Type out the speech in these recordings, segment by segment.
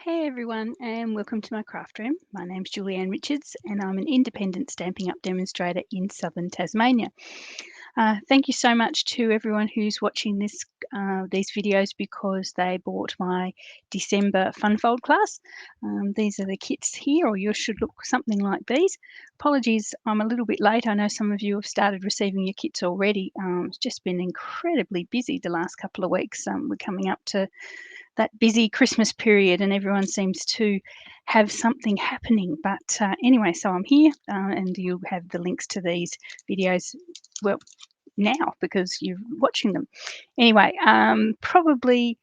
Hey everyone, and welcome to my craft room. My name's Julianne Richards, and I'm an independent Stampin' Up! Demonstrator in southern Tasmania. Thank you so much to everyone who's watching these videos because they bought my December Funfold class. These are the kits here, or yours should look something like these. Apologies, I'm a little bit late. I know some of you have started receiving your kits already. It's just been incredibly busy the last couple of weeks. We're coming up to that busy Christmas period, and everyone seems to have something happening. But anyway, so I'm here, and you'll have the links to these videos, well, now because you're watching them. Anyway, probably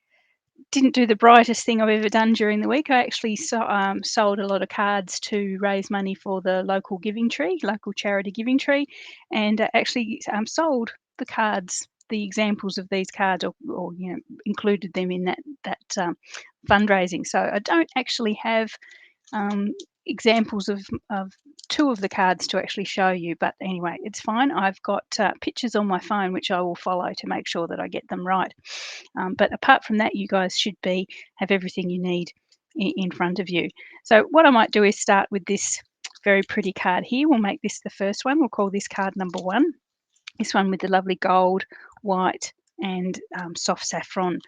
didn't do the brightest thing I've ever done during the week. I actually sold a lot of cards to raise money for the local local charity giving tree, and actually sold the cards, the examples of these cards, or included them in that fundraising. So I don't actually have um, examples of two of the cards to actually show you, but anyway, it's fine. I've got pictures on my phone which I will follow to make sure that I get them right. But apart from that, you guys should have everything you need in front of you. So what I might do is start with this very pretty card here. We'll make this the first one. We'll call this card number 1. This one with the lovely gold, white, and soft saffron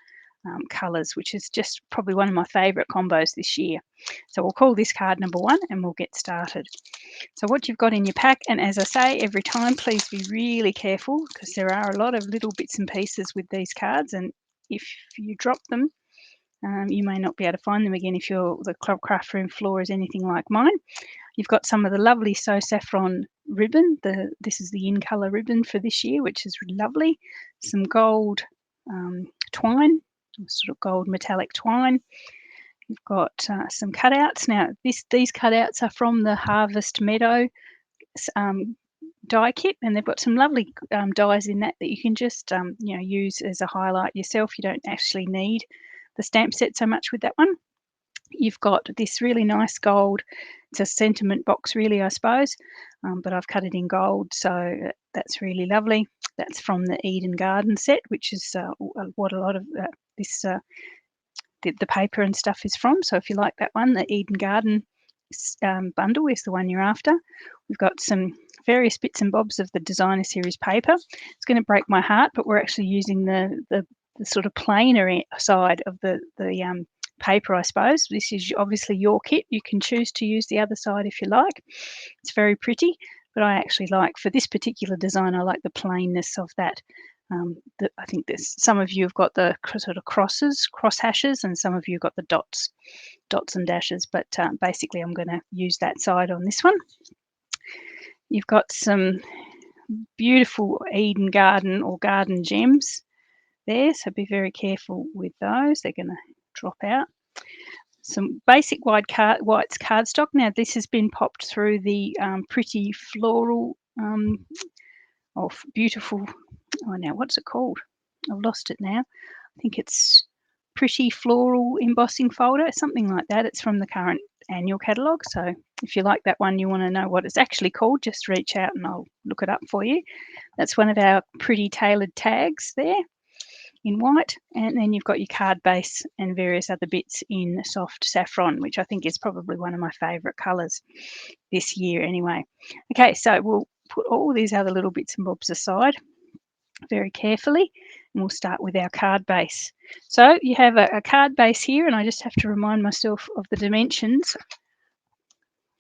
colours, which is just probably one of my favourite combos this year. So we'll call this card number 1 and we'll get started. So what you've got in your pack, and as I say every time, please be really careful because there are a lot of little bits and pieces with these cards, and if you drop them, you may not be able to find them again if the craft room floor is anything like mine. You've got some of the lovely So Saffron ribbon. This is the in colour ribbon for this year, which is really lovely. Some gold twine, sort of gold metallic twine. You've got some cutouts. Now, these cutouts are from the Harvest Meadow die kit, and they've got some lovely dies in that you can just use as a highlight yourself. You don't actually need the stamp set so much with that one. You've got this really nice gold. It's a sentiment box, really, I suppose, but I've cut it in gold, so that's really lovely. That's from the Eden Garden set, which is what a lot of the paper and stuff is from. So if you like that one, the Eden Garden bundle is the one you're after. We've got some various bits and bobs of the designer series paper. It's going to break my heart, but we're actually using the sort of plainer side of the paper, I suppose. This is obviously your kit. You can choose to use the other side if you like. It's very pretty, but I actually like, for this particular design, I like the plainness of that. I think some of you have got the sort of cross hashes, and some of you have got the dots and dashes, but basically I'm going to use that side on this one. You've got some beautiful Eden Garden or garden gems there, so be very careful with those. They're going to drop out. Some basic white's cardstock. Now this has been popped through the pretty floral, beautiful, now what's it called? I've lost it now. I think it's pretty floral embossing folder, something like that. It's from the current annual catalogue. So if you like that one, you want to know what it's actually called, just reach out and I'll look it up for you. That's one of our pretty tailored tags there in white, and then you've got your card base and various other bits in soft saffron, which I think is probably one of my favourite colours this year anyway. Okay, so we'll put all these other little bits and bobs aside very carefully, and we'll start with our card base. So you have a card base here, and I just have to remind myself of the dimensions.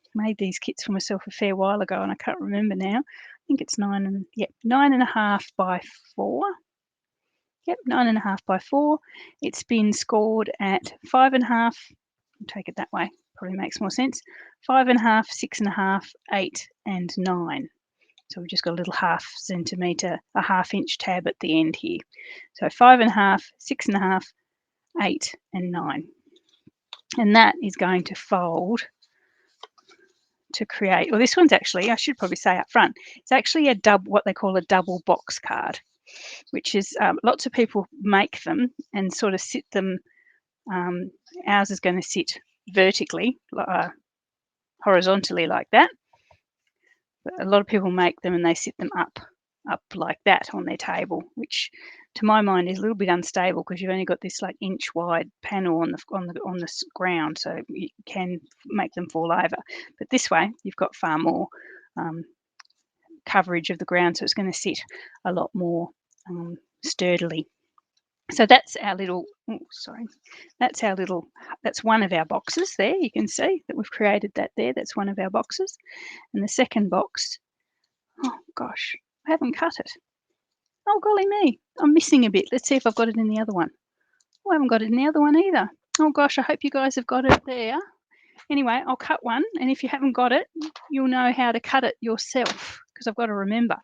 I made these kits for myself a fair while ago and I can't remember now. I think it's 9.5 by 4. Yep, 9.5 by 4. It's been scored at 5.5. I'll take it that way, probably makes more sense. 5.5, 6.5, 8, and 9. So we've just got a little a half-inch tab at the end here. So 5.5, 6.5, 8, and 9. And that is going to fold to create, well, this one's actually, I should probably say up front, it's actually what they call a double box card, which is lots of people make them and sort of sit them. Ours is going to sit vertically, horizontally like that. But a lot of people make them and they sit them up like that on their table, which to my mind, is a little bit unstable because you've only got this like inch wide panel on the ground, so you can make them fall over. But this way, you've got far more coverage of the ground, so it's going to sit a lot more sturdily. So that's our little, that's one of our boxes there. You can see that we've created that there. That's one of our boxes. And the second box, oh gosh, I haven't cut it. Oh, golly me, I'm missing a bit. Let's see if I've got it in the other one. Oh, I haven't got it in the other one either. Oh gosh, I hope you guys have got it there. Anyway, I'll cut one, and if you haven't got it, you'll know how to cut it yourself, because I've got to remember.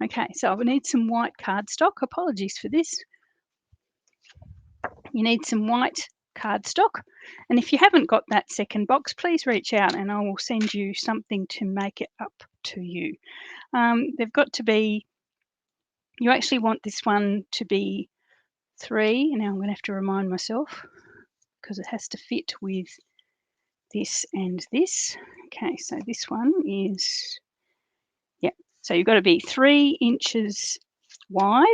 Okay, so I need some white cardstock. Apologies for this. You need some white cardstock, and if you haven't got that second box, please reach out and I will send you something to make it up to you. They've got to be, you actually want this one to be 3. Now I'm going to have to remind myself because it has to fit with this and this. Okay, so this one is, yeah, so you've got to be 3 inches wide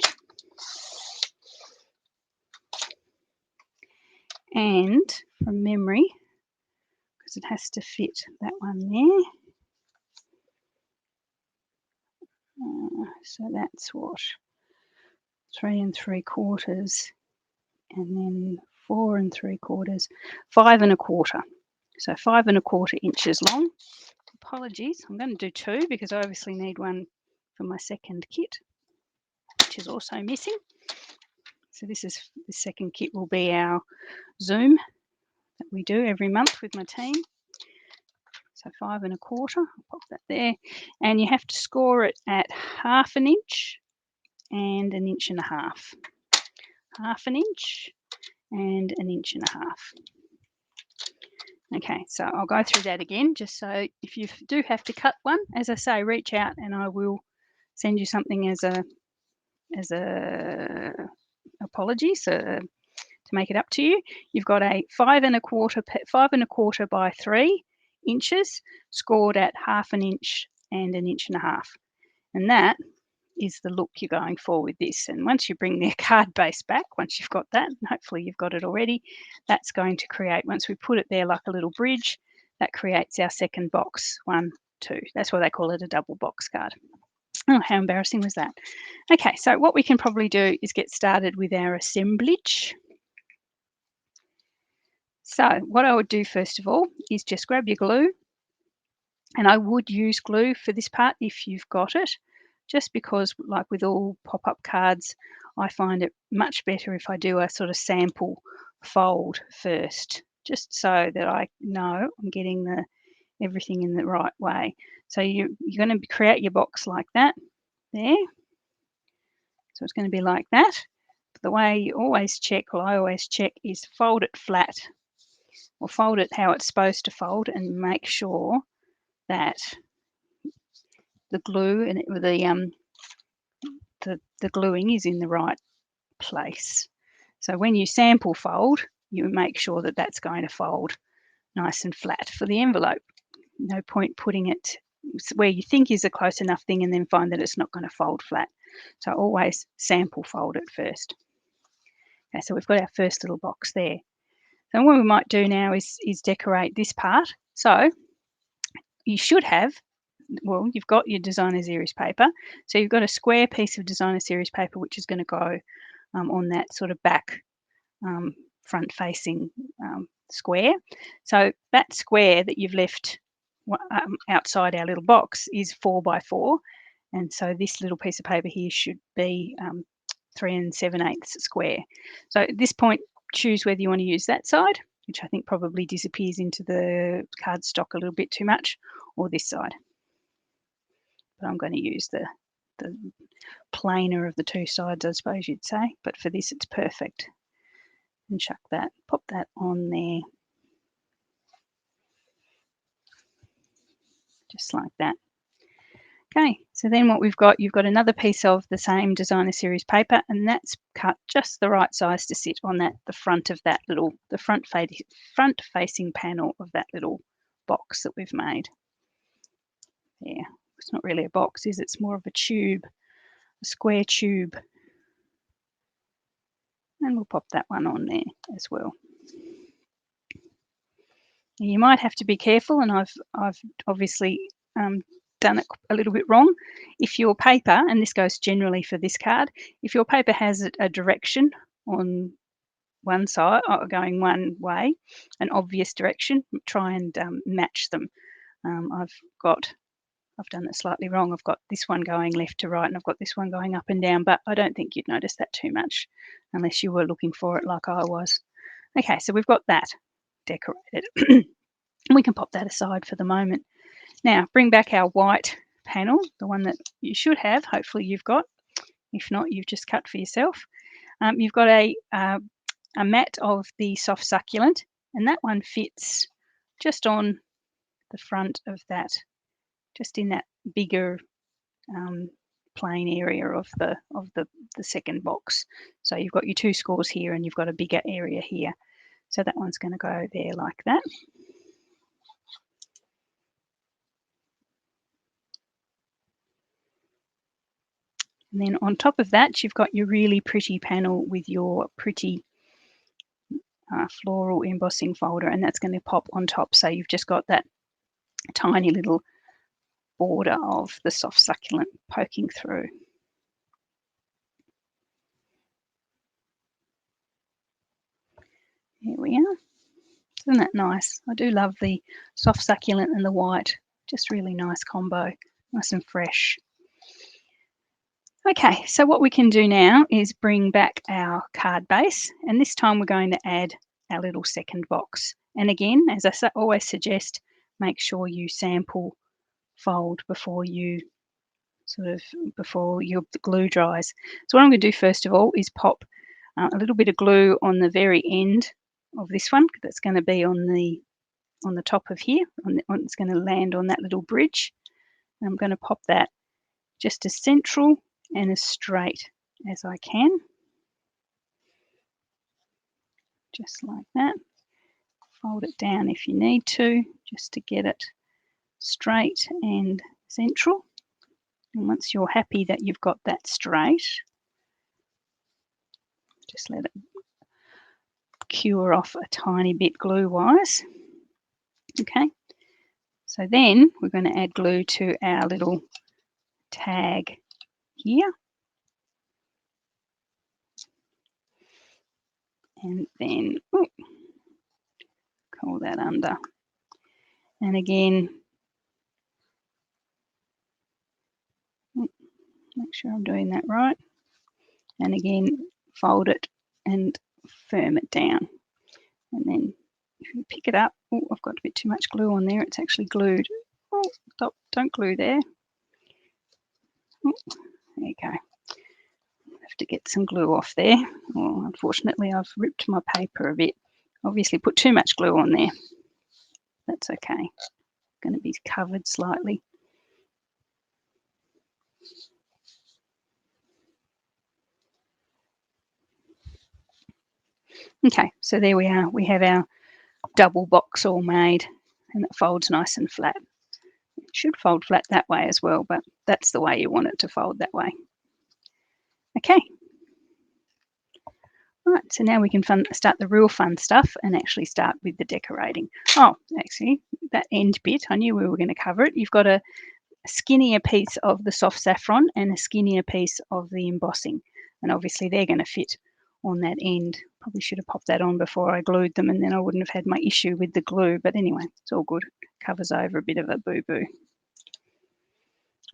and from memory, because it has to fit that one there. So that's what, 3 3/4, and then 4 3/4, 5 1/4. So 5 1/4 inches long. Apologies, I'm going to do 2 because I obviously need one for my second kit, which is also missing. So the second kit will be our Zoom that we do every month with my team. So 5 1/4, I'll pop that there. And you have to score it at 1/2 inch and 1.5 inches. 1/2 inch and 1.5 inches. Okay, so I'll go through that again, just so if you do have to cut one, as I say, reach out and I will send you something as a apology, so to make it up to you. You've got a 5 1/4 by 3 inches, scored at 1/2 inch and 1.5 inches, and that is the look you're going for with this. And once you bring the card base back, once you've got that, and hopefully you've got it already, that's going to create, once we put it there like a little bridge, that creates our second box. 1, 2. That's why they call it a double box card. Oh, how embarrassing was that? Okay, so what we can probably do is get started with our assemblage. So what I would do first of all is just grab your glue, and I would use glue for this part if you've got it, just because, like with all pop-up cards, I find it much better if I do a sort of sample fold first, just so that I know I'm getting everything in the right way. So you're going to create your box like that there. So it's going to be like that. But the way you always check, or I always check, is fold it flat, or fold it how it's supposed to fold, and make sure that the glue and the gluing is in the right place. So when you sample fold, you make sure that that's going to fold nice and flat for the envelope. No point putting it where you think is a close enough thing and then find that it's not going to fold flat. So always sample fold it first. Okay, so we've got our first little box there. So what we might do now is decorate this part. So you should have, well, you've got your designer series paper. So you've got a square piece of designer series paper which is going to go on that sort of back front facing square. So that square that you've left outside our little box is 4 by 4, and so this little piece of paper here should be 3 7/8 square. So at this point, choose whether you want to use that side, which I think probably disappears into the cardstock a little bit too much, or this side. But I'm going to use the plainer of the two sides, I suppose you'd say, but for this it's perfect. And chuck that, pop that on there, just like that. Okay, so then what we've got, you've got another piece of the same designer series paper, and that's cut just the right size to sit on the front of that little, the front facing panel of that little box that we've made. Yeah, it's not really a box, is it? It's more of a tube, a square tube. And we'll pop that one on there as well. You might have to be careful, and I've obviously done it a little bit wrong. If your paper, and this goes generally for this card, if your paper has a direction on one side going one way, an obvious direction, try and match them. I've done it slightly wrong. I've got this one going left to right, and I've got this one going up and down, but I don't think you'd notice that too much unless you were looking for it like I was. Okay, so we've got that decorated. And we can pop that aside for the moment. Now, bring back our white panel, the one that you should have. Hopefully you've got. If not, you've just cut for yourself. You've got a mat of the soft succulent, and that one fits just on the front of that, just in that bigger plain area of the second box. So you've got your 2 scores here, and you've got a bigger area here. So that one's going to go there like that. And then on top of that, you've got your really pretty panel with your pretty floral embossing folder, and that's going to pop on top. So you've just got that tiny little border of the soft succulent poking through. Here we are. Isn't that nice? I do love the soft succulent and the white. Just really nice combo, nice and fresh. Okay, so what we can do now is bring back our card base, and this time we're going to add our little second box. And again, as I always suggest, make sure you sample fold before your glue dries. So what I'm going to do first of all is pop a little bit of glue on the very end of this one. That's going to be on the top of here. It's going to land on that little bridge. And I'm going to pop that just as central and as straight as I can. Just like that. Fold it down if you need to, just to get it straight and central. And once you're happy that you've got that straight, just let it cure off a tiny bit glue-wise. Okay, so then we're going to add glue to our little tag here. And then call that under. And again, make sure I'm doing that right. And again, fold it and firm it down. And then if you pick it up, I've got a bit too much glue on there. It's actually glued. Oh, stop, don't glue there. There you go. Have to get some glue off there. Oh, unfortunately, I've ripped my paper a bit. Obviously put too much glue on there. That's okay. Going to be covered slightly. Okay, so there we are. We have our double box all made, and it folds nice and flat. It should fold flat that way as well, but that's the way you want it to fold, that way. Okay. All right, so now we can start the real fun stuff and actually start with the decorating. Oh, actually, that end bit, I knew we were going to cover it. You've got a skinnier piece of the soft saffron and a skinnier piece of the embossing, and obviously they're going to fit on that end. Probably should have popped that on before I glued them, and then I wouldn't have had my issue with the glue, but anyway, it's all good. Covers over a bit of a boo-boo.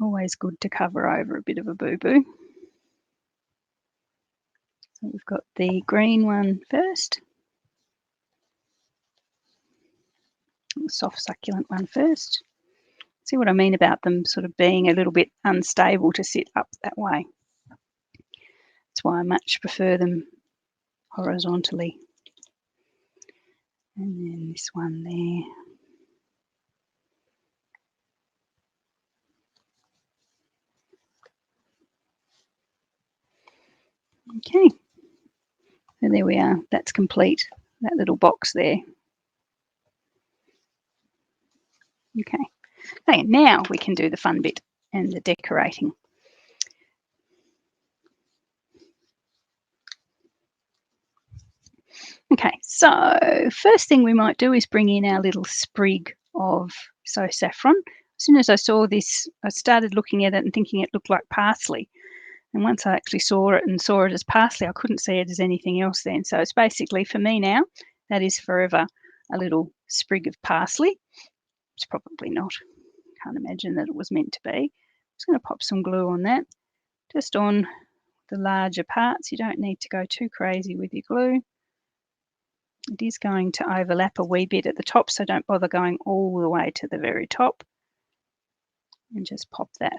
Always good to cover over a bit of a boo-boo. So we've got the green one first, the soft succulent one first. See what I mean about them sort of being a little bit unstable to sit up that way. That's why I much prefer them horizontally. And then this one there. Okay, so there we are. That's complete, that little box there. Okay, now we can do the fun bit and the decorating. Okay, so first thing we might do is bring in our little sprig of so saffron. As soon as I saw this, I started looking at it and thinking it looked like parsley. And once I actually saw it as parsley, I couldn't see it as anything else then. So it's basically, for me now, that is forever a little sprig of parsley. It's probably not. Can't imagine that it was meant to be. I'm just going to pop some glue on that, just on the larger parts. You don't need to go too crazy with your glue. It is going to overlap a wee bit at the top, so don't bother going all the way to the very top. And just pop that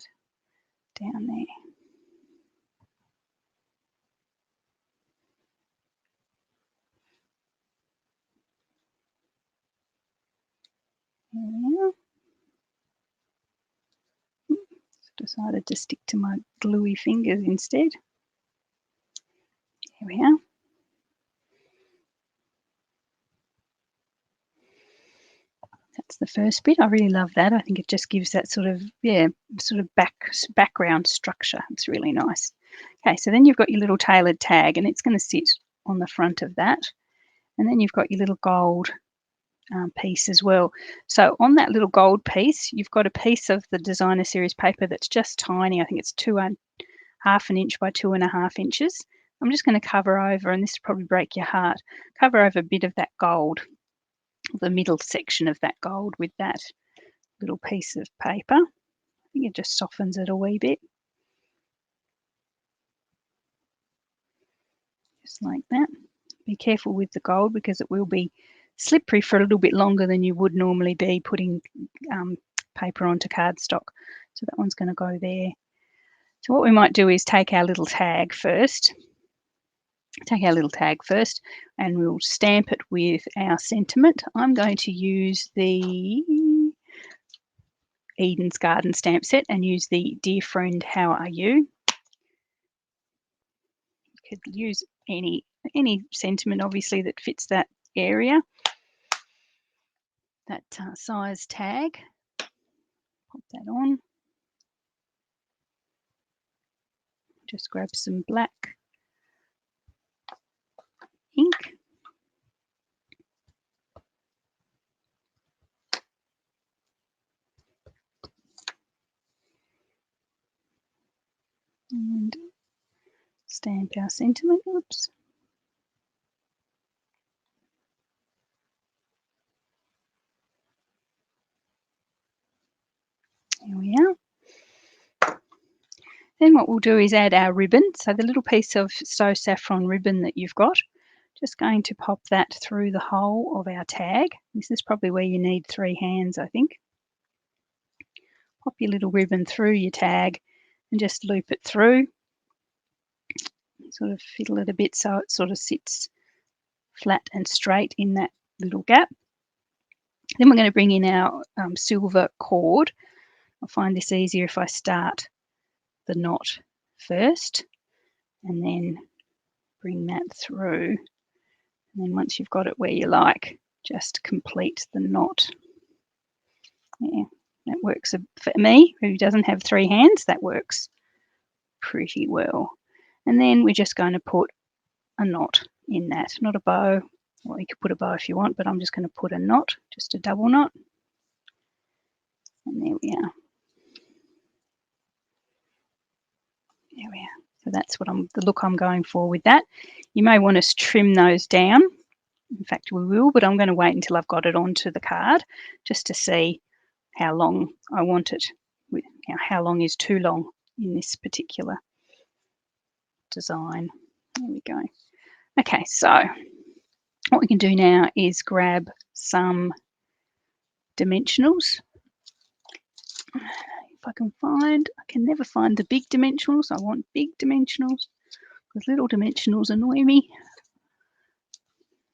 down there. There we are. Decided to stick to my gluey fingers instead. Here we are. That's the first bit. I really love that. I think it just gives that sort of background structure. It's really nice. Okay, so then you've got your little tailored tag, and it's going to sit on the front of that. And then you've got your little gold piece as well. So on that little gold piece, you've got a piece of the designer series paper that's just tiny. I think it's 2.5 inch by 2.5 inches. I'm just going to cover over, and this will probably break your heart, cover over a bit of that gold, the middle section of that gold, with that little piece of paper. I think it just softens it a wee bit. Just like that. Be careful with the gold because it will be slippery for a little bit longer than you would normally be putting paper onto cardstock. So that one's going to go there. So what we might do is take our little tag first. And we'll stamp it with our sentiment. I'm going to use the Eden's Garden stamp set and use the Dear Friend, How Are You? You could use any sentiment, obviously, that fits that area, that size tag. Pop that on. Just grab some black ink. And stamp our sentiment. Oops. Here we are. Then what we'll do is add our ribbon. So the little piece of So Saffron ribbon that you've got, just going to pop that through the hole of our tag. This is probably where you need 3 hands, I think. Pop your little ribbon through your tag and just loop it through. Sort of fiddle it a bit so it sort of sits flat and straight in that little gap. Then we're going to bring in our silver cord. I find this easier if I start the knot first and then bring that through. And then once you've got it where you like, just complete the knot. Yeah, that works for me, who doesn't have 3 hands. That works pretty well. And then we're just going to put a knot in that, not a bow. Well, you could put a bow if you want, but I'm just going to put a knot, just a double knot. And there we are. There we are. So that's what the look I'm going for with that. You may want to trim those down. In fact, we will, but I'm going to wait until I've got it onto the card just to see how long I want it. How long is too long in this particular design. There we go. Okay, so what we can do now is grab some dimensionals. If I can never find the big dimensionals. I want big dimensionals because little dimensionals annoy me,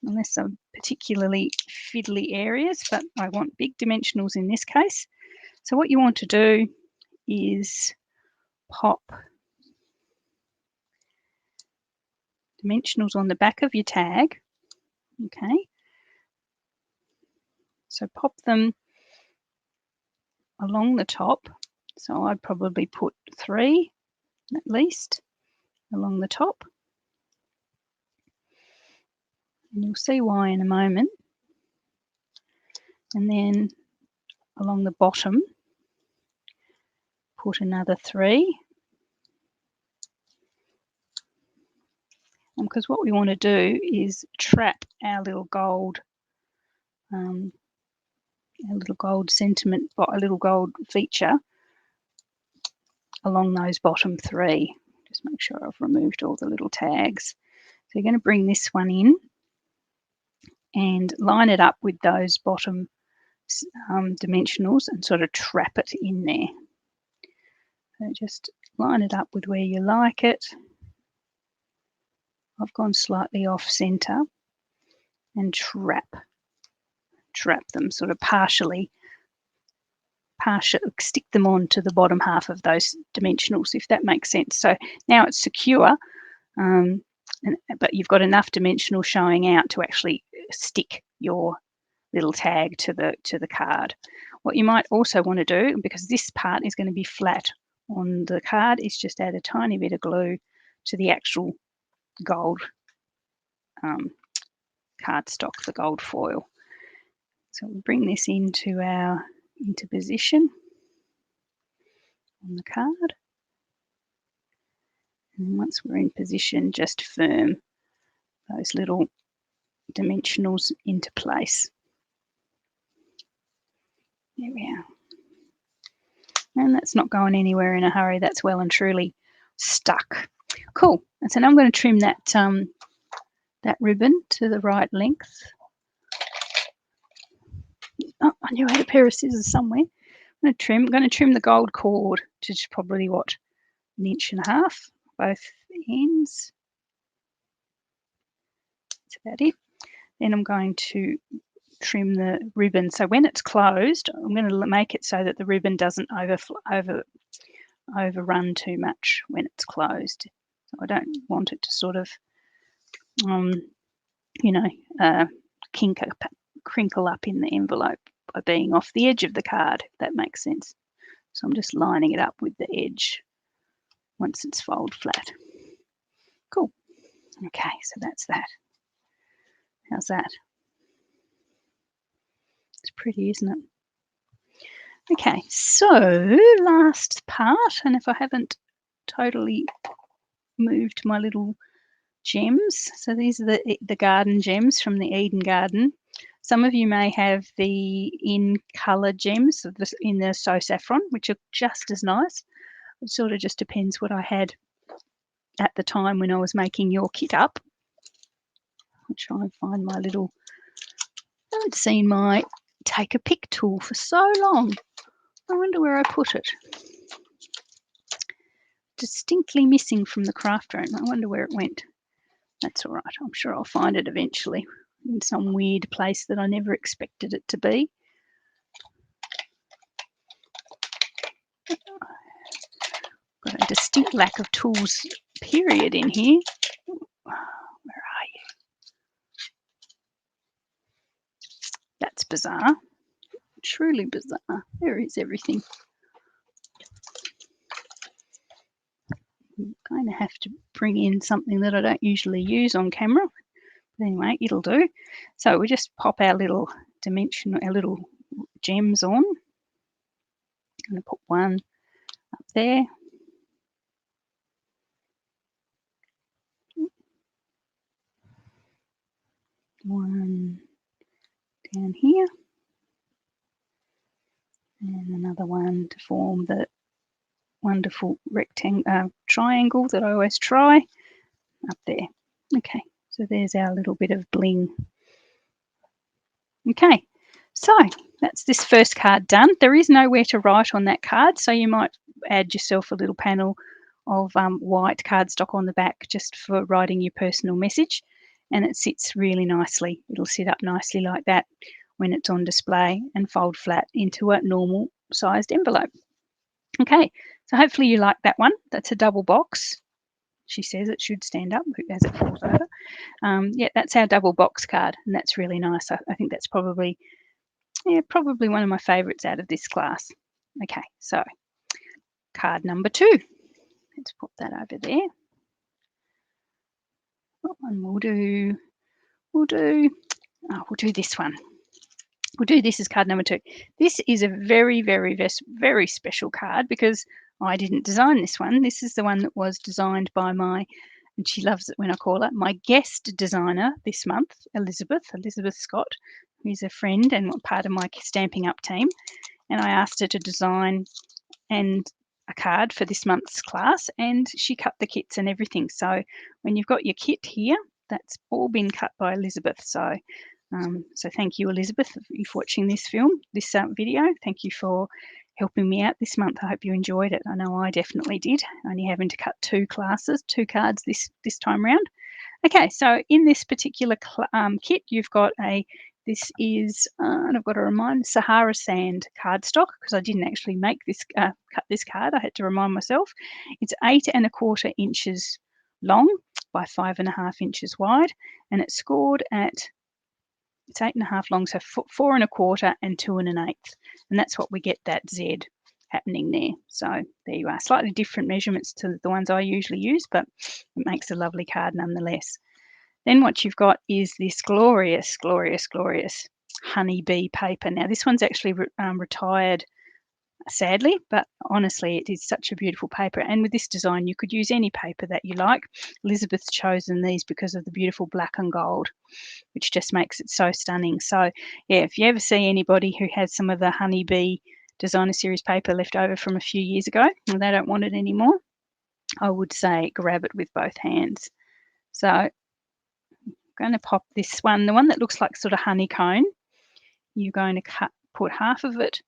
unless they're particularly fiddly areas, but I want big dimensionals in this case. So what you want to do is pop dimensionals on the back of your tag. Okay, so pop them along the top. So I'd probably put 3 at least along the top. And you'll see why in a moment. And then along the bottom, put another 3. Because what we want to do is trap our little gold sentiment, a little gold feature along those bottom 3. Just make sure I've removed all the little tags. So you're going to bring this one in and line it up with those bottom dimensionals and sort of trap it in there. So just line it up with where you like it. I've gone slightly off center and trap them, sort of partially stick them onto the bottom half of those dimensionals, if that makes sense. So now it's secure, but you've got enough dimensional showing out to actually stick your little tag to the card. What you might also want to do, because this part is going to be flat on the card, is just add a tiny bit of glue to the actual gold cardstock, the gold foil. So we'll bring this into position on the card. And once we're in position, just firm those little dimensionals into place. There we are. And that's not going anywhere in a hurry. That's well and truly stuck. Cool. And so now I'm going to trim that that ribbon to the right length. Oh, I knew I had a pair of scissors somewhere. I'm going to trim the gold cord to just probably, what, 1.5 inches, both ends. That's about it. Then I'm going to trim the ribbon. So when it's closed, I'm going to make it so that the ribbon doesn't overrun too much when it's closed. So I don't want it to sort of, crinkle up in the envelope by being off the edge of the card, if that makes sense. So I'm just lining it up with the edge once it's fold flat. Cool. Okay, so that's that. How's that? It's pretty, isn't it? Okay, so last part, and if I haven't totally moved my little gems, so these are the garden gems from the Eden Garden. Some of you may have the in colour gems in the So Saffron, which are just as nice. It sort of just depends what I had at the time when I was making your kit up. I'll try and find my little, I haven't seen my take a pick tool for so long. I wonder where I put it. Distinctly missing from the craft room. I wonder where it went. That's all right. I'm sure I'll find it eventually in some weird place that I never expected it to be. Got a distinct lack of tools, period, in here. Where are you? That's bizarre. Truly bizarre. Where is everything? I'm going to have to bring in something that I don't usually use on camera. But anyway, it'll do. So we just pop our little little gems on. I'm going to put one up there. One down here. And another one to form the wonderful triangle that I always try up there. Okay, so there's our little bit of bling. Okay, so that's this first card done. There is nowhere to write on that card, so you might add yourself a little panel of white cardstock on the back just for writing your personal message, and it sits really nicely. It'll sit up nicely like that when it's on display and fold flat into a normal sized envelope. Okay, so hopefully you like that one. That's a double box. She says it should stand up as it falls over. Yeah, that's our double box card, and that's really nice. I think that's probably one of my favourites out of this class. Okay, so card number 2. Let's put that over there. And we'll do we'll do this one. We'll do this as card number 2. This is a very, very, very special card because I didn't design this one. This is the one that was designed by and she loves it when I call her, my guest designer this month, Elizabeth Scott, who's a friend and part of my Stamping Up team. And I asked her to design a card for this month's class, and she cut the kits and everything. So when you've got your kit here, that's all been cut by Elizabeth. So thank you, Elizabeth, if you're watching this video. Thank you for helping me out this month. I hope you enjoyed it. I know I definitely did, only having to cut 2 cards this time round. Okay, so in this particular kit, you've got this is, and I've got to remind, Sahara Sand cardstock, because I didn't actually make this, cut this card. I had to remind myself. It's 8 1/4 inches long by 5 1/2 inches wide, and it's scored at, it's 8 1/2 long, so 4 1/4 and 2 1/8, and that's what we get that Z happening there. So there you are, slightly different measurements to the ones I usually use, but it makes a lovely card nonetheless. Then what you've got is this glorious, glorious, glorious honeybee paper. Now this one's actually retired, sadly, but honestly it is such a beautiful paper, and with this design you could use any paper that you like. Elizabeth's chosen these because of the beautiful black and gold, which just makes it so stunning. So yeah, if you ever see anybody who has some of the honeybee designer series paper left over from a few years ago and they don't want it anymore, I would say grab it with both hands. So I'm going to pop this one, the one that looks like sort of honeycomb. You're going to put half of it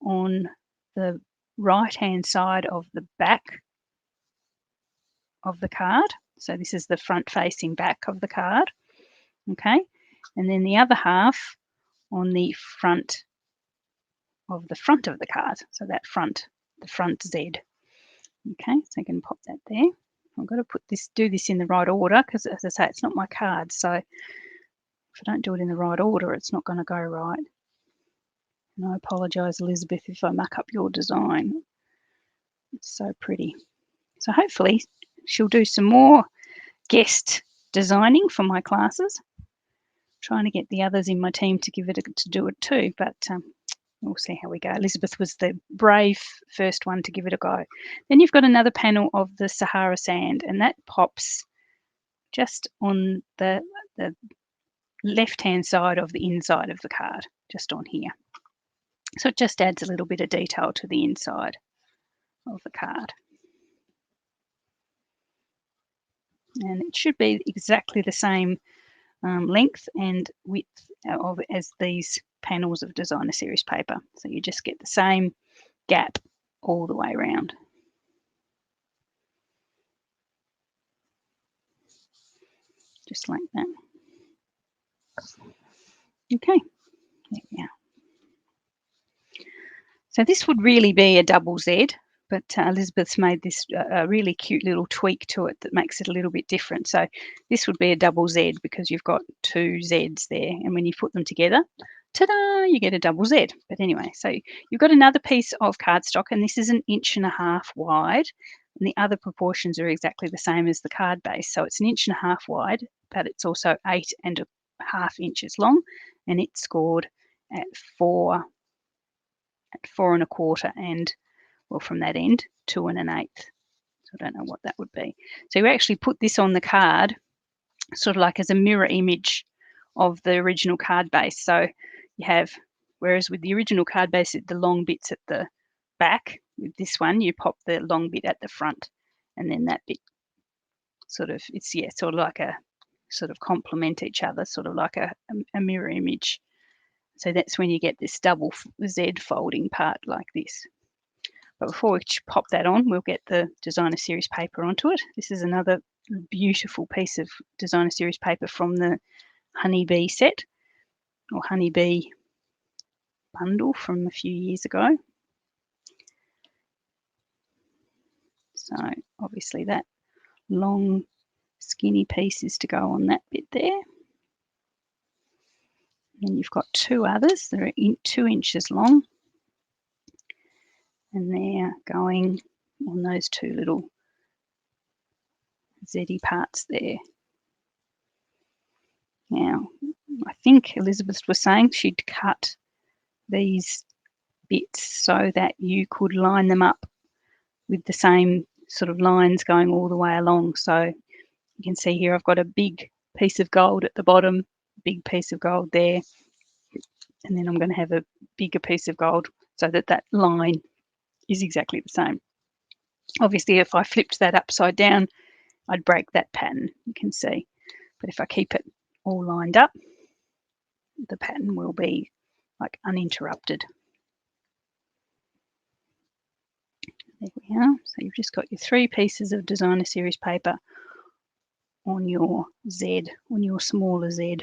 on the right hand side of the back of the card. So this is the front facing back of the card. Okay, and then the other half on the front of the card. So that the front Z. Okay, so I can pop that there. I've got to do this in the right order because, as I say, it's not my card. So if I don't do it in the right order, it's not going to go right. And I apologise, Elizabeth, if I muck up your design. It's so pretty. So hopefully she'll do some more guest designing for my classes. Trying to get the others in my team to do it too, but we'll see how we go. Elizabeth was the brave first one to give it a go. Then you've got another panel of the Sahara Sand, and that pops just on the left-hand side of the inside of the card, just on here. So it just adds a little bit of detail to the inside of the card. And it should be exactly the same length and width as these panels of designer series paper. So you just get the same gap all the way around. Just like that. Okay, there we are. So this would really be a double Z, but Elizabeth's made this a really cute little tweak to it that makes it a little bit different. So this would be a double Z because you've got 2 Zs there, and when you put them together, ta-da, you get a double Z. But anyway, so you've got another piece of cardstock, and this is 1.5 inches wide, and the other proportions are exactly the same as the card base. So it's 1.5 inches wide, but it's also 8 1/2 inches long, and it's scored at 4 1/4, and well, from that end, 2 1/8. So I don't know what that would be. So you actually put this on the card sort of like as a mirror image of the original card base. So you have, whereas with the original card base, the long bits at the back, with this one, you pop the long bit at the front, and then that bit sort of, it's, yeah, sort of like a, sort of complement each other, sort of like a mirror image. So that's when you get this double Z folding part like this. But before we pop that on, we'll get the designer series paper onto it. This is another beautiful piece of designer series paper from the honeybee set, or honeybee bundle from a few years ago. So obviously that long skinny piece is to go on that bit there. And you've got 2 others that are 2 inches long, and they're going on those 2 little Z-y parts there. Now, I think Elizabeth was saying she'd cut these bits so that you could line them up with the same sort of lines going all the way along. So you can see here I've got a big piece of gold at the bottom, big piece of gold there, and then I'm going to have a bigger piece of gold so that that line is exactly the same. Obviously, if I flipped that upside down, I'd break that pattern, you can see. But if I keep it all lined up, the pattern will be like uninterrupted. There we are. So you've just got your 3 pieces of designer series paper on your Z, on your smaller Z,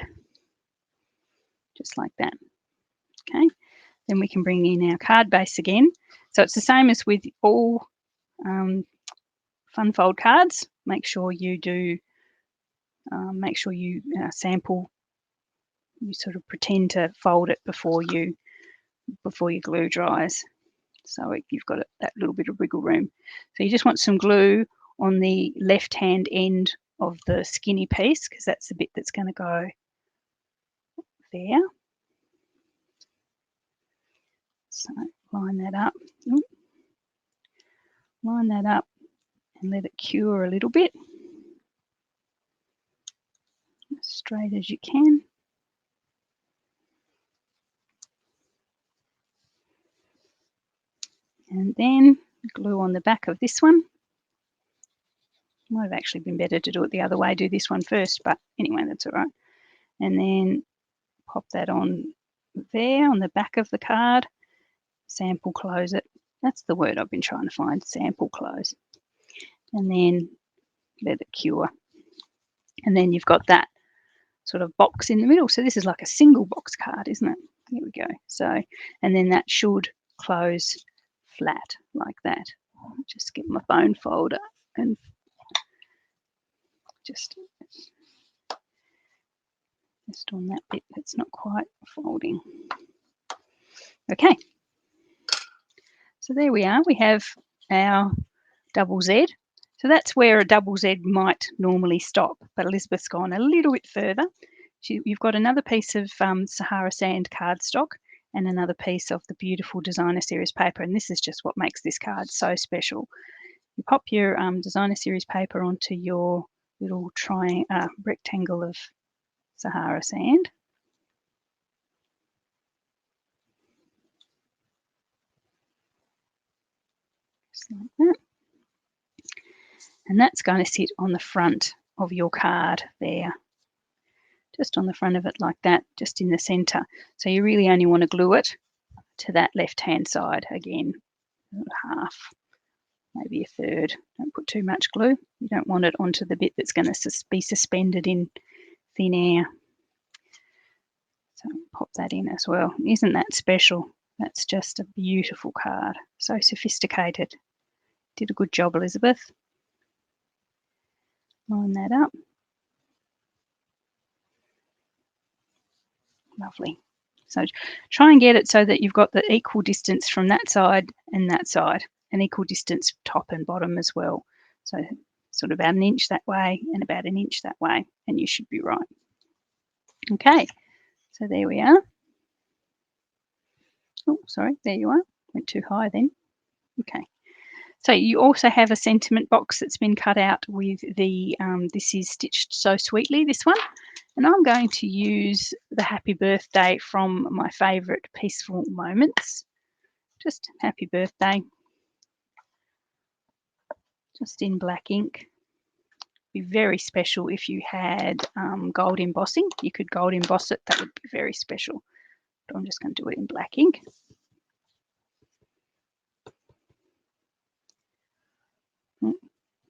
just like that. Okay, then we can bring in our card base again. So it's the same as with all fun fold cards. Make sure you do, sample. You sort of pretend to fold it before your glue dries. So you've got that little bit of wiggle room. So you just want some glue on the left-hand end of the skinny piece, because that's the bit that's going to go there. So line that up. Line that up and let it cure a little bit. As straight as you can. And then glue on the back of this one. Might have actually been better to do it the other way, do this one first, but anyway, that's all right. And then pop that on there on the back of the card. Sample close it. That's the word I've been trying to find, sample close. And then let it cure. And then you've got that sort of box in the middle. So this is like a single box card, isn't it? Here we go. So, and then that should close flat like that. I'll just get my bone folder and just on that bit that's not quite folding. Okay. So there we are. We have our double Z. So that's where a double Z might normally stop, but Elizabeth's gone a little bit further. You've got another piece of Sahara Sand cardstock and another piece of the beautiful designer series paper, and this is just what makes this card so special. You pop your designer series paper onto your little rectangle of Sahara Sand. Just like that. And that's going to sit on the front of your card there. Just on the front of it like that, just in the centre. So you really only want to glue it to that left-hand side again, half, maybe a third. Don't put too much glue. You don't want it onto the bit that's going to be suspended in thin air. So pop that in as well. Isn't that special? That's just a beautiful card. So sophisticated. Did a good job, Elizabeth. Line that up. Lovely. So try and get it so that you've got the equal distance from that side, and an equal distance top and bottom as well. So sort of about an inch that way and about an inch that way, and you should be right. Okay, so there we are. Oh, sorry, there you are. Went too high then. Okay. So you also have a sentiment box that's been cut out with the, this is Stitched So Sweetly, this one. And I'm going to use the happy birthday from my favourite Peaceful Moments. Just happy birthday. Just in black ink. Be very special if you had gold embossing. You could gold emboss it. That would be very special. But I'm just going to do it in black ink.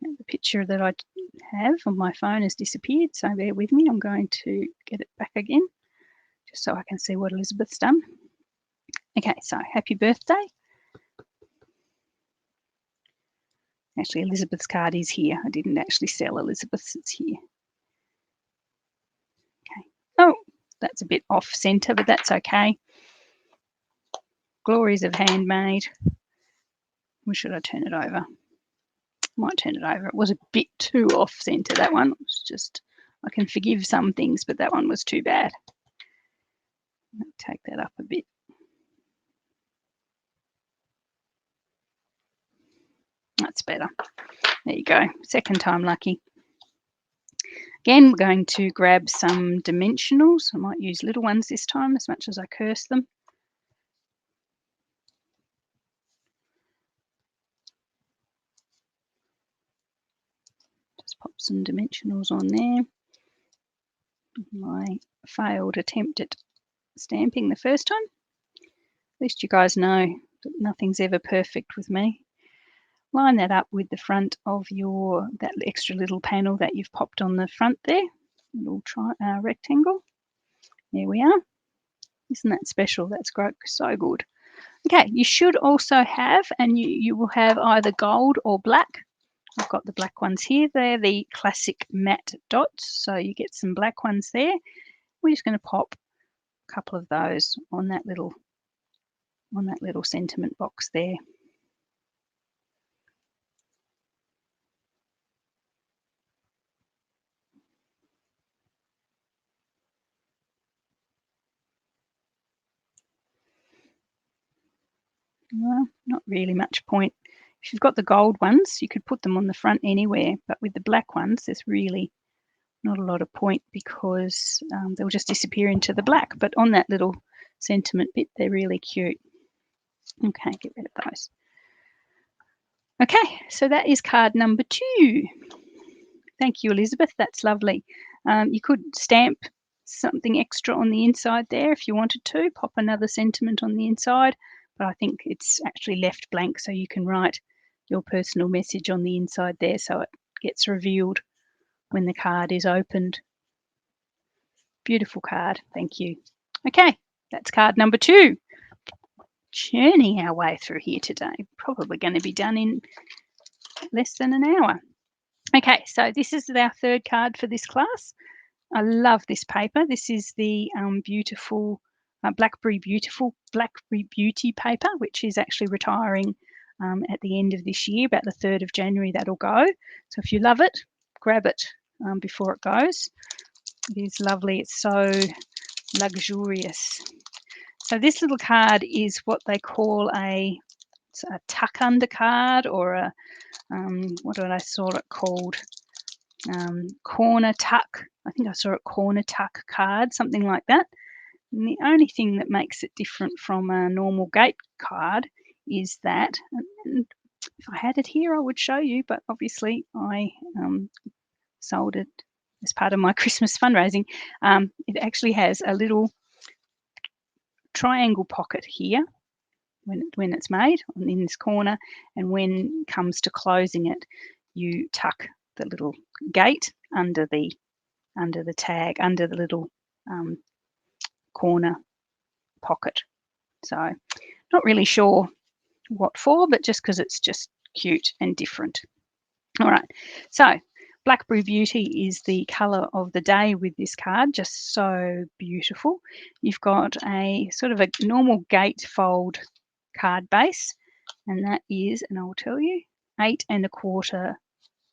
The picture that I have on my phone has disappeared, so bear with me. I'm going to get it back again, just so I can see what Elizabeth's done. Okay, so happy birthday. Actually, Elizabeth's card is here. I didn't actually sell Elizabeth's, it's here. Okay. Oh, that's a bit off centre, but that's okay. Glories of handmade. Or should I turn it over? Might turn it over. It was a bit too off centre, that one. It was just I can forgive some things, but that one was too bad. I'll take that up a bit. That's better. There you go. Second time lucky. Again, we're going to grab some dimensionals. I might use little ones this time as much as I curse them. Just pop some dimensionals on there. My failed attempt at stamping the first time. At least you guys know that nothing's ever perfect with me. Line that up with the front of that extra little panel that you've popped on the front there, little rectangle. There we are. Isn't that special? That's great, so good. Okay, you should also have, and you will have either gold or black. I've got the black ones here. They're the classic matte dots, so you get some black ones there. We're just going to pop a couple of those on that little sentiment box there. Well, not really much point. If you've got the gold ones, you could put them on the front anywhere, but with the black ones, there's really not a lot of point because they'll just disappear into the black. But on that little sentiment bit, they're really cute. Okay, get rid of those. Okay, so that is card number 2. Thank you, Elizabeth. That's lovely. You could stamp something extra on the inside there if you wanted to, pop another sentiment on the inside, but I think it's actually left blank so you can write your personal message on the inside there so it gets revealed when the card is opened. Beautiful card. Thank you. Okay, that's card number 2. Churning our way through here today. Probably going to be done in less than an hour. Okay, so this is our third card for this class. I love this paper. This is the beautiful Blackberry Beauty paper, which is actually retiring at the end of this year, about the 3rd of January that'll go. So if you love it, grab it before it goes. It is lovely. It's so luxurious. So this little card is what they call a tuck under card, or a what did I saw it called? Corner tuck. I think I saw it corner tuck card, something like that. And the only thing that makes it different from a normal gate card is that, and if I had it here, I would show you, but obviously I sold it as part of my Christmas fundraising. It actually has a little triangle pocket here when it's made in this corner, and when it comes to closing it, you tuck the little gate under the tag, under the little corner pocket. So not really sure what for, but just because it's just cute and different. All right, so Blackberry Beauty is the colour of the day with this card, just so beautiful. You've got a sort of a normal gatefold card base, and that is, and I'll tell you, 8 1/4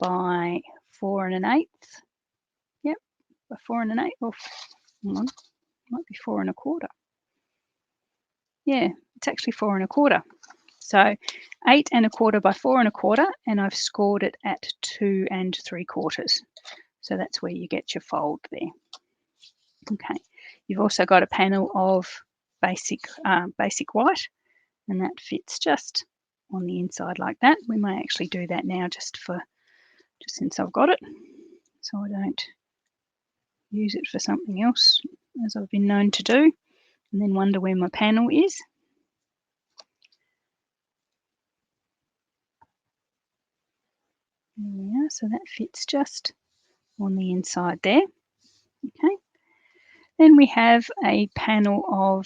by 4 1/8. Yep, by 4 1/8. Oh, hang on, might be 4 1/4. Yeah, it's actually 4 1/4. So 8 1/4 by 4 1/4, and I've scored it at 2 3/4. So that's where you get your fold there. Okay, you've also got a panel of basic white, and that fits just on the inside like that. We may actually do that now just since I've got it, so I don't use it for something else, as I've been known to do, and then wonder where my panel is. There we are, so that fits just on the inside there. Okay, then we have another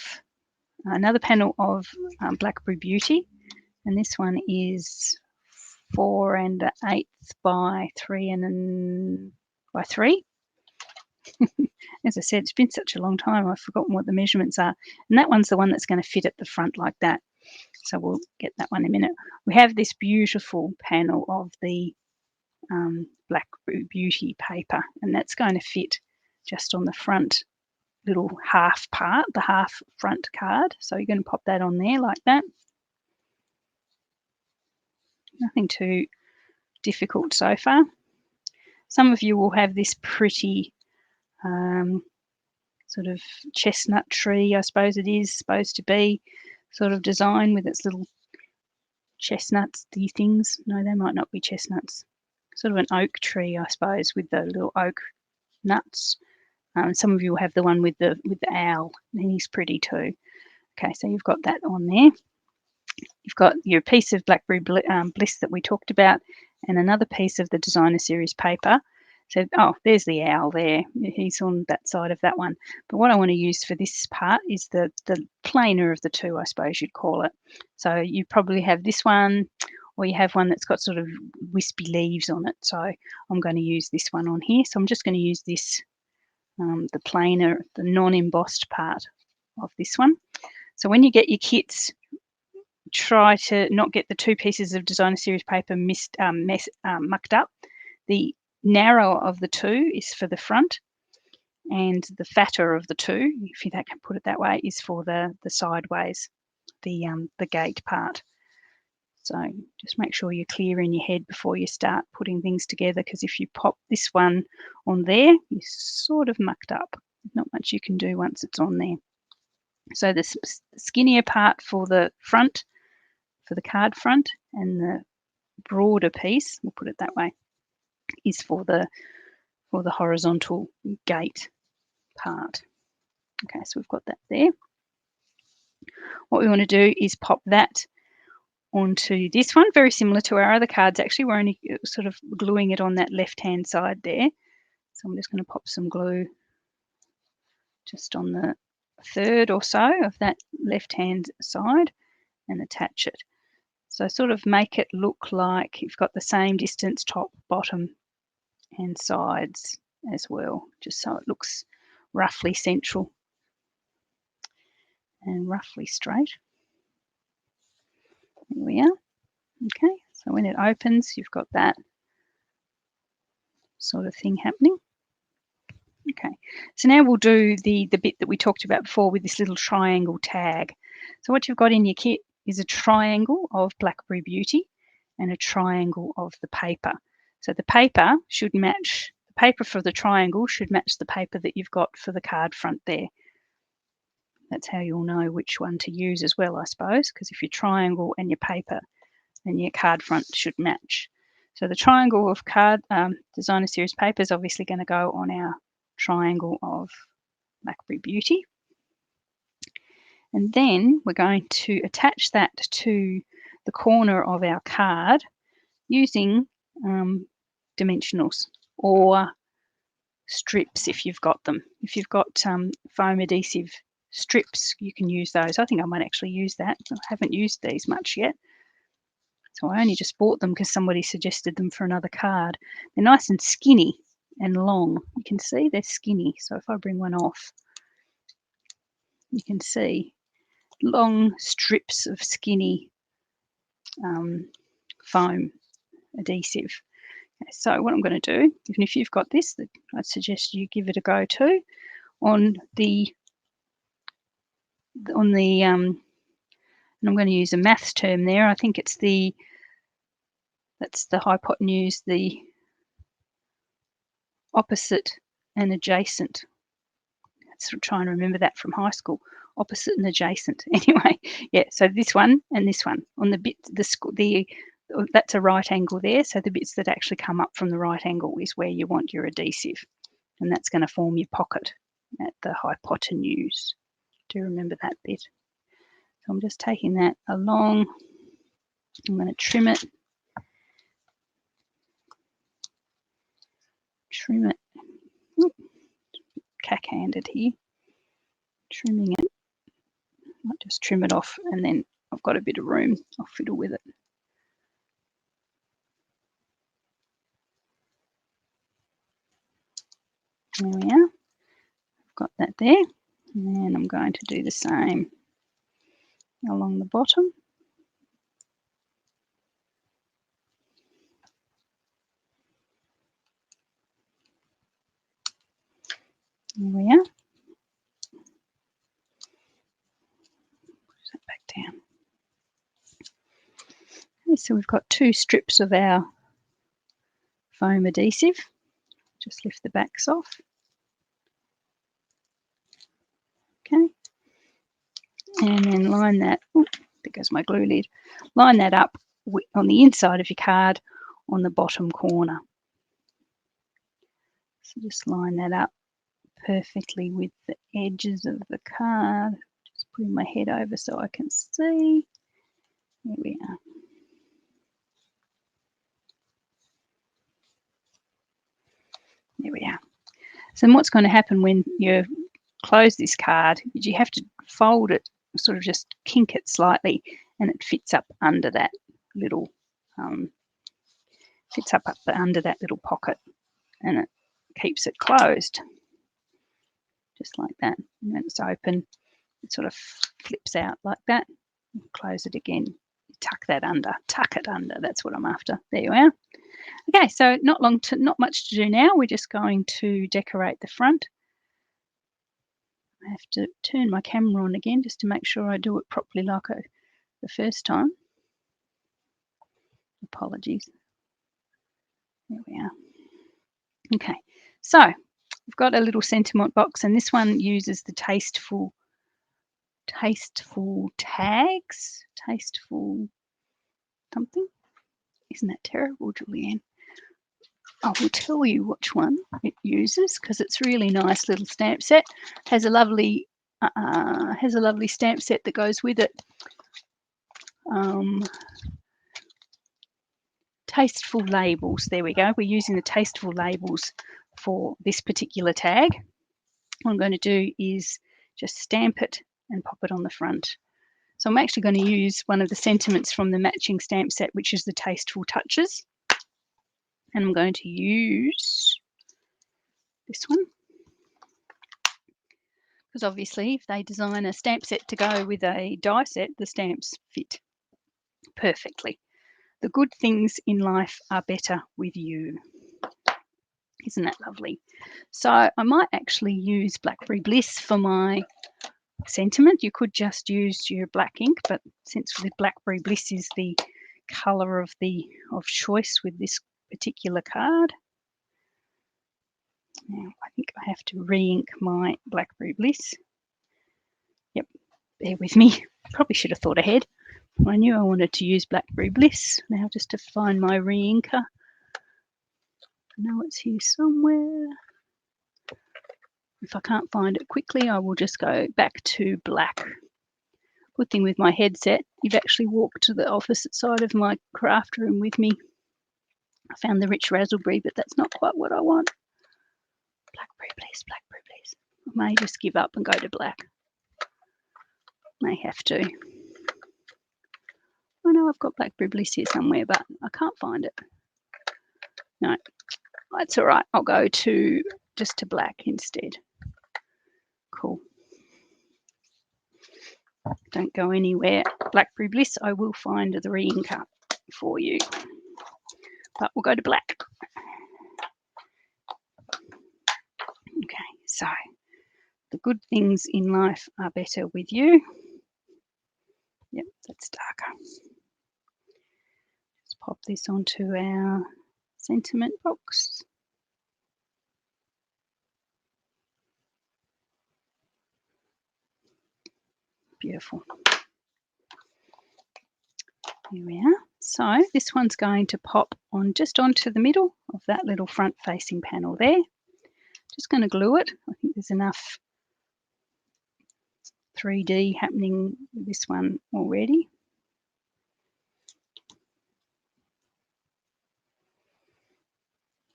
panel of Blackberry Beauty, and this one is 4 1/8 by 3 by 3. As I said, it's been such a long time, I've forgotten what the measurements are. And that one's the one that's going to fit at the front like that. So we'll get that one in a minute. We have this beautiful panel of the Black Beauty paper, and that's going to fit just on the front little half part, the half front card. So you're going to pop that on there like that. Nothing too difficult so far. Some of you will have this pretty sort of chestnut tree, I suppose it is supposed to be, sort of design with its little chestnuts-y things. No, they might not be chestnuts. Sort of an oak tree, I suppose, with the little oak nuts. Some of you will have the one with the owl, and he's pretty too. Okay, so you've got that on there. You've got your piece of Blackberry Bliss that we talked about, and another piece of the Designer Series paper. So, oh, there's the owl there. He's on that side of that one. But what I want to use for this part is the plainer of the two, I suppose you'd call it. So you probably have this one, or you have one that's got sort of wispy leaves on it. So I'm going to use this one on here. So I'm just going to use this, the plainer, the non-embossed part of this one. So when you get your kits, try to not get the two pieces of Designer Series paper mucked up. The narrower of the two is for the front, and the fatter of the two, if you can put it that way, is for the sideways, the gate part. So just make sure you're clear in your head before you start putting things together, because if you pop this one on there, you're sort of mucked up. There's not much you can do once it's on there. So the skinnier part for the front, for the card front, and the broader piece, we'll put it that way, is for the horizontal gate part. Okay, so we've got that there. What we want to do is pop that onto this one, very similar to our other cards. Actually, we're only sort of gluing it on that left-hand side there. So I'm just going to pop some glue just on the third or so of that left-hand side and attach it. So sort of make it look like you've got the same distance top, bottom, and sides as well, just so it looks roughly central and roughly straight. There we are. Okay, so when it opens, you've got that sort of thing happening. Okay, so now we'll do the bit that we talked about before with this little triangle tag. So what you've got in your kit is a triangle of Blackberry Beauty and a triangle of the paper. So the paper should match, the paper for the triangle should match the paper that you've got for the card front there. That's how you'll know which one to use as well, I suppose, because if your triangle and your paper and your card front should match. So the triangle of Designer Series paper is obviously going to go on our triangle of Blackberry Beauty. And then we're going to attach that to the corner of our card using dimensionals or strips if you've got them. If you've got foam adhesive strips, you can use those. I think I might actually use that. I haven't used these much yet. So I only just bought them because somebody suggested them for another card. They're nice and skinny and long. You can see they're skinny. So if I bring one off, you can see long strips of skinny foam adhesive. Okay, so what I'm going to do, even if you've got this, I'd suggest you give it a go too. On the and I'm going to use a maths term there. I think it's that's the hypotenuse, the opposite and adjacent. Let's try and remember that from high school. Opposite and adjacent. Anyway, yeah. So this one and this one on the bit, that's a right angle there. So the bits that actually come up from the right angle is where you want your adhesive, and that's going to form your pocket at the hypotenuse. Do remember that bit. So I'm just taking that along. I'm going to trim it. Trim it. Cack-handed here. Trimming it. Might just trim it off, and then I've got a bit of room. I'll fiddle with it. There we are. I've got that there. And then I'm going to do the same along the bottom. There we are. Push that back down. Okay, so we've got 2 strips of our foam adhesive. Just lift the backs off. Okay. And then line that, there goes my glue lid, line that up on the inside of your card on the bottom corner. So just line that up perfectly with the edges of the card. Just putting my head over so I can see. There we are. There we are. So what's going to happen when you close this card is you have to fold it, sort of just kink it slightly, and it fits up under that little under that little pocket, and it keeps it closed, just like that. And when it's open, it sort of flips out like that. Close it again. Tuck it under. That's what I'm after. There you are. Okay, so not much to do now. We're just going to decorate the front. I have to turn my camera on again just to make sure I do it properly like the first time. Apologies. There we are. Okay, so we've got a little sentiment box, and this one uses the tasteful tags. Tasteful something. Isn't that terrible, Julianne? I will tell you which one it uses because it's a really nice little stamp set. Has a lovely stamp set that goes with it. Tasteful labels. There we go. We're using the tasteful labels for this particular tag. What I'm going to do is just stamp it and pop it on the front. So I'm actually going to use one of the sentiments from the matching stamp set, which is the Tasteful Touches. And I'm going to use this one. Because obviously if they design a stamp set to go with a die set, the stamps fit perfectly. The good things in life are better with you. Isn't that lovely? So I might actually use Blackberry Bliss for my sentiment. You could just use your black ink, but since the Blackberry Bliss is the colour of choice with this particular card, now I think I have to re-ink my Blackberry Bliss. Yep, bear with me. Probably should have thought ahead. I knew I wanted to use Blackberry Bliss. Now just to find my re-inker. I know it's here somewhere. If I can't find it quickly, I will just go back to black. Good thing with my headset, you've actually walked to the opposite side of my craft room with me. I found the rich raspberry, but that's not quite what I want. Blackberry Bliss, Blackberry Bliss. I may just give up and go to black. May have to. I know I've got Blackberry Bliss here somewhere, but I can't find it. No, that's all right. I'll go just to black instead. Cool. Don't go anywhere. Blackberry Bliss, I will find the re-inker for you. But we'll go to black. Okay, so the good things in life are better with you. Yep, that's darker. Let's pop this onto our sentiment box. Beautiful. Here we are. So this one's going to pop on just onto the middle of that little front facing panel there. Just going to glue it. I think there's enough 3D happening with this one already.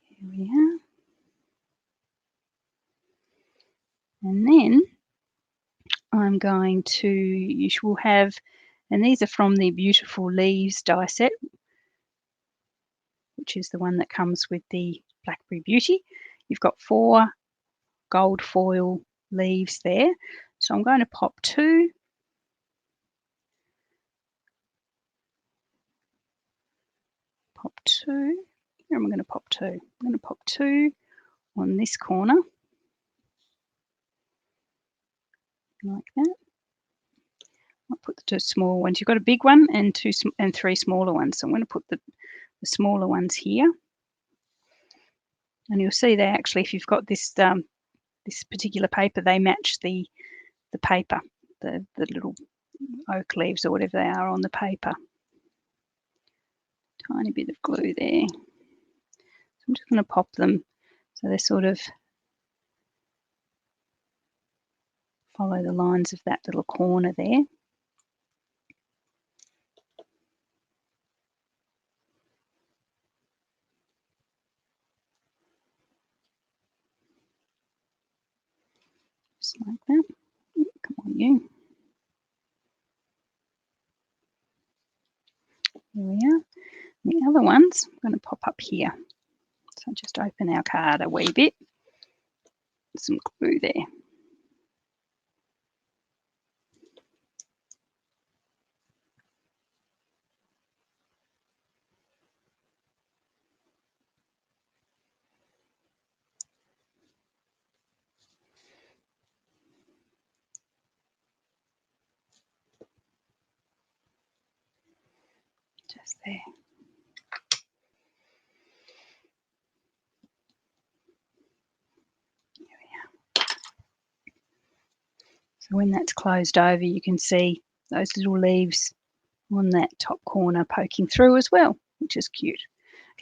Here we are. And then I'm going to, you will have, and these are from the Beautiful Leaves die set, which is the one that comes with the Blackberry Beauty. You've got 4 gold foil leaves there. So I'm going to pop 2. Pop 2. Where am I going to pop 2? I'm going to pop 2 on this corner. like that. I'll put the 2 small ones. You've got a big one and 3 smaller ones. So I'm going to put the smaller ones here. And you'll see they actually, if you've got this this particular paper, they match the paper, the little oak leaves or whatever they are on the paper. Tiny bit of glue there. So I'm just going to pop them so they sort of follow the lines of that little corner there. Just like that. Come on, you. There we are. The other ones I'm going to pop up here. So just open our card a wee bit. Some glue there. Just there. There we are. So when that's closed over, you can see those little leaves on that top corner poking through as well, which is cute.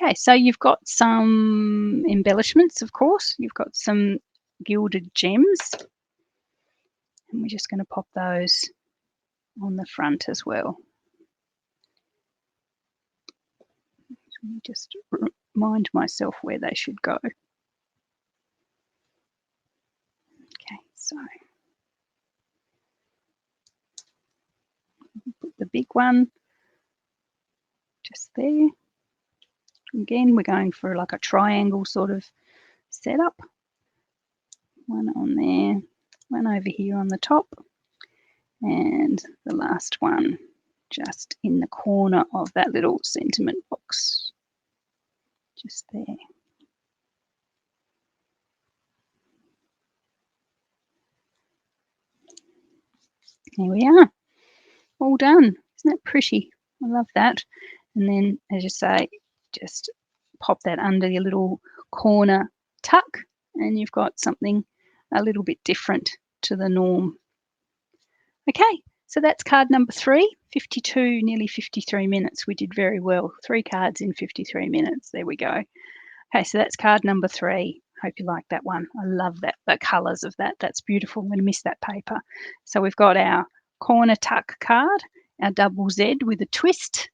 Okay, so you've got some embellishments, of course. You've got some gilded gems. And we're just going to pop those on the front as well. Let me just remind myself where they should go. Okay, so put the big one just there. Again, we're going for like a triangle sort of setup. One on there, one over here on the top, and the last one just in the corner of that little sentiment box. Just there. There we are. All done. Isn't that pretty? I love that. And then, as you say, just pop that under your little corner tuck, and you've got something a little bit different to the norm. Okay, so that's card number 3, 52, nearly 53 minutes. We did very well. 3 cards in 53 minutes. There we go. Okay, so that's card number 3. Hope you like that one. I love that, the colours of that. That's beautiful. I'm going to miss that paper. So we've got our corner tuck card, our double Z with a twist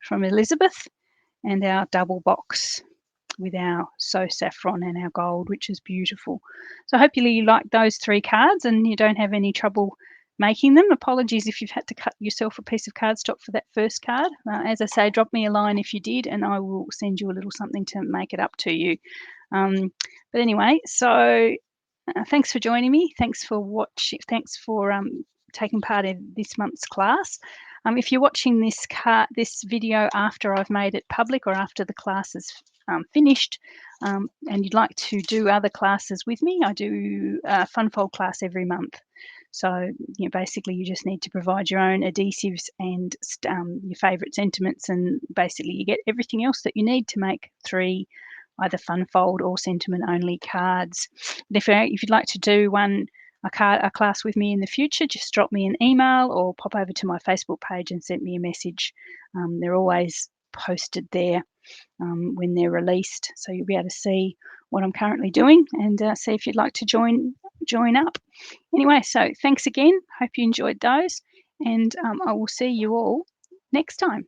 from Elizabeth, and our double box with our So Saffron and our gold, which is beautiful. So hopefully you like those 3 cards and you don't have any trouble making them. Apologies if you've had to cut yourself a piece of cardstock for that first card. As I say, drop me a line if you did, and I will send you a little something to make it up to you. But anyway, so thanks for joining me. Thanks for watching. Thanks for taking part in this month's class. If you're watching this video after I've made it public or after the class is finished, and you'd like to do other classes with me, I do a Funfold class every month. So basically you just need to provide your own adhesives and your favourite sentiments, and basically you get everything else that you need to make 3 either Funfold or sentiment only cards. But if you'd like to do a class with me in the future, just drop me an email or pop over to my Facebook page and send me a message. They're always posted there when they're released, so you'll be able to see what I'm currently doing and see if you'd like to join up. Anyway, so thanks again. Hope you enjoyed those, and I will see you all next time.